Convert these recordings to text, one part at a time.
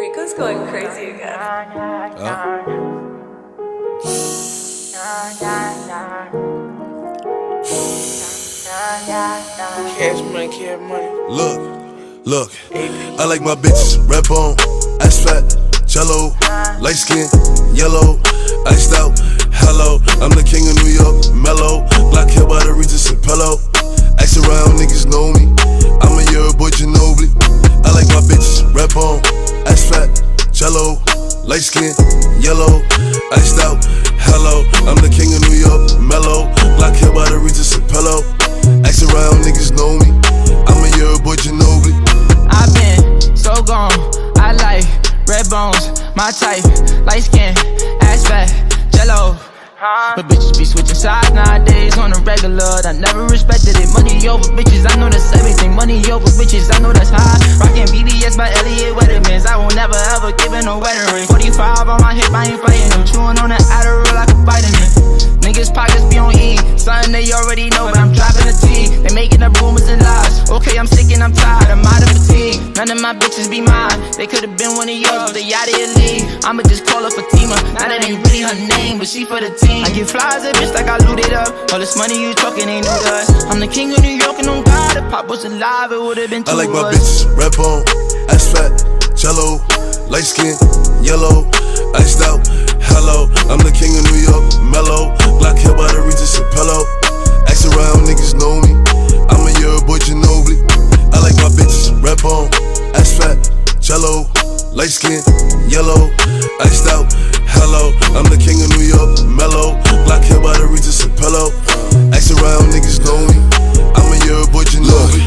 Rico's going crazy again. Cash money. Look, I like my bitches red bone, ass fat, jello, light skin, yellow, iced out, hello. I'm the king of New York, mellow, black hair by the Regis and pillow. Ask around, niggas know me. I'm a year boy Ginobili. I like my bitches red bone, ass fat, jello, light skin, yellow, iced out, hello. I'm the king of New York, mellow, black hair by the Regis and pillow. Ask around, niggas know me. I'm a year boy Ginobili. I've been so gone, I like red bones, my type, light skin, ass fat, jello. But bitches be switching sides nowadays on the regular. I never respected it. Money over bitches, I know that's everything. Money over bitches, I know that's high. Rockin' BDS by Elliot Weathermans. I will never ever give in no wedding ring. 45 on my hip, I ain't fighting them. Chewing on that Adderall like a vitamin. Niggas pockets be on E. Something they already know, but I'm dropping the T. They making up rumors and lies. Okay, I'm sick and I'm tired, I'm out of fatigue. None of my bitches be mine. They could've been one of yours, but they out of your league. I'ma just call her Fatima. Now that ain't really her name, but she for the team. I get flies a bitch like I looted up. All this money you talking ain't new to us. I'm the king of New York and on God. If Pop was alive, it would've been two of us. I like my bitches red bone, ass fat, jello, light skin, yellow, iced out, hello. I'm the king of New York, mellow, black hair by the Regis and pillow. Ask around, niggas know me. I'm a year boy Ginobili. I like my bitches red bone, ass fat, jello, light skin, yellow, iced out, hello. I'm the king of New York, mellow, black hair by the Regis and pillow. Ask around, niggas know me. I'm a year boy Ginobili.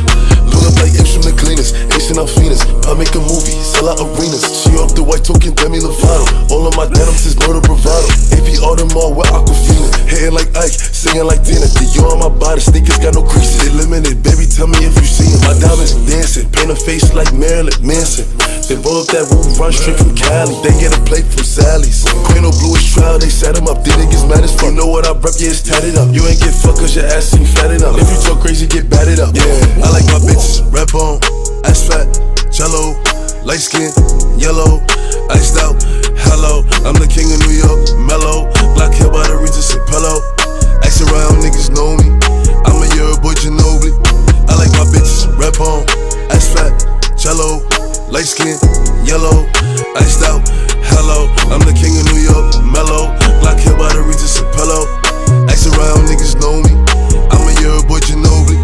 Pull up like apes from the cleaners, Asian Alfinas. I make a movie, sell out arenas. She off the white token, Demi Lovato. All of my denims is murder bravado. AP Audemars with Aquafina. Hitting like Ike, singing like Tina. Dior on my body, sneakers got no creases. They limited, baby, tell me if you see them. My diamonds dancing, paint a face like Marilyn Manson. They roll up that roof, run straight from Cali. They get a plate from Sally's. Quino bluish trial, they set him up. These niggas mad as fuck. You know what I rep, yeah, it's tatted up. You ain't get fucked cause your ass ain't fat enough. If you talk crazy, get batted up. Yeah, I like my bitches red bone, ass fat, jello, light skin, yellow, iced out, hello. I'm the king of New York, mellow, black hair by the Regis and pillow. Ask around, niggas know me. I'm a year boy Ginobili. I like my bitches red bone, ass fat, jello, light skin, yellow, iced out, hello. I'm the king of New York, mellow, black hair by the Regis and pillow. Ask around, niggas know me. I'm a year boy Ginobili.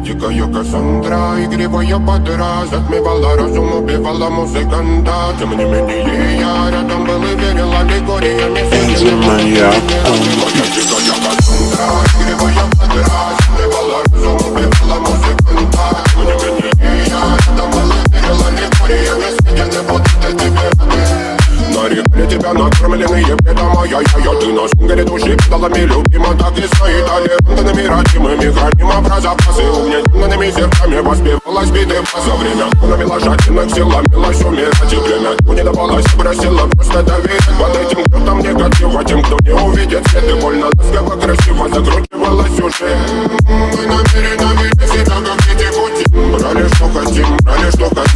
Дикая Кассандра, игривая подра, затмевала разум, убивала музыканта. Тем не менее я рядом был и верил аллегориями. Моя дикая Кассандра, игривая подра, затмевала разум, убивала музыканта. Тем не менее я рядом был и верил аллегориями. Съедены будут эти пираты. Нарекали тебя накормленные бредом, ай-яй-яй. Ты на сингаре души педалами любима, так и стоит толерантными родимыми. Храним образопасы угнетенными сердцами. Воспевалась биты за время навела жадных сил, ломилась умирать. И время не давалось, просила просто доверять. Под этим кто-то негатива, тем, кто не увидит свет. И больно ласково, красиво закручивалась уже. Мы намеренно вели себя, как дети пути. Брали, что хотим, брали, что хотим.